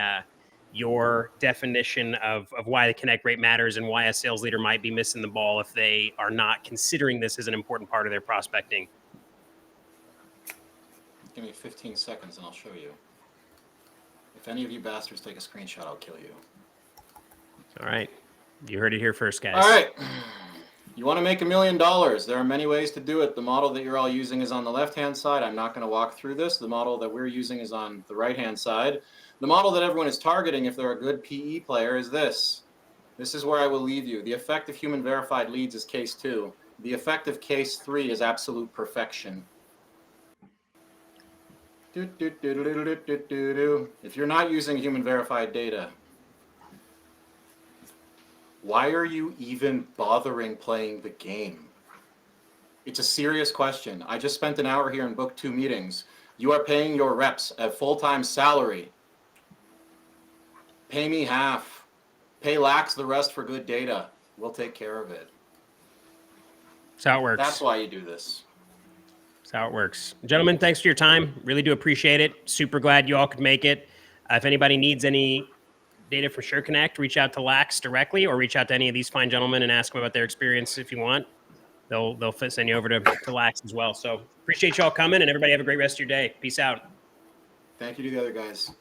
your definition of why the connect rate matters and why a sales leader might be missing the ball if they are not considering this as an important part of their prospecting. Give me 15 seconds and I'll show you. If any of you bastards take a screenshot, I'll kill you. All right. You heard it here first, guys. All right. You want to make $1 million. There are many ways to do it. The model that you're all using is on the left-hand side. I'm not going to walk through this. The model that we're using is on the right-hand side. The model that everyone is targeting, if they're a good PE player, is this. This is where I will leave you. The effect of human verified leads is case 2. The effect of case 3 is absolute perfection. If you're not using human verified data, why are you even bothering playing the game? It's a serious question. I just spent an hour here and booked 2 meetings. You are paying your reps a full-time salary. Pay me half. Pay Lax the rest for good data. We'll take care of it. That's how it works. That's why you do this. That's how it works. Gentlemen, thanks for your time. Really do appreciate it. Super glad you all could make it. If anybody needs any data for SureConnect, reach out to Lax directly or reach out to any of these fine gentlemen and ask them about their experience if you want. They'll send you over to Lax as well. So appreciate you all coming, and everybody have a great rest of your day. Peace out. Thank you to the other guys.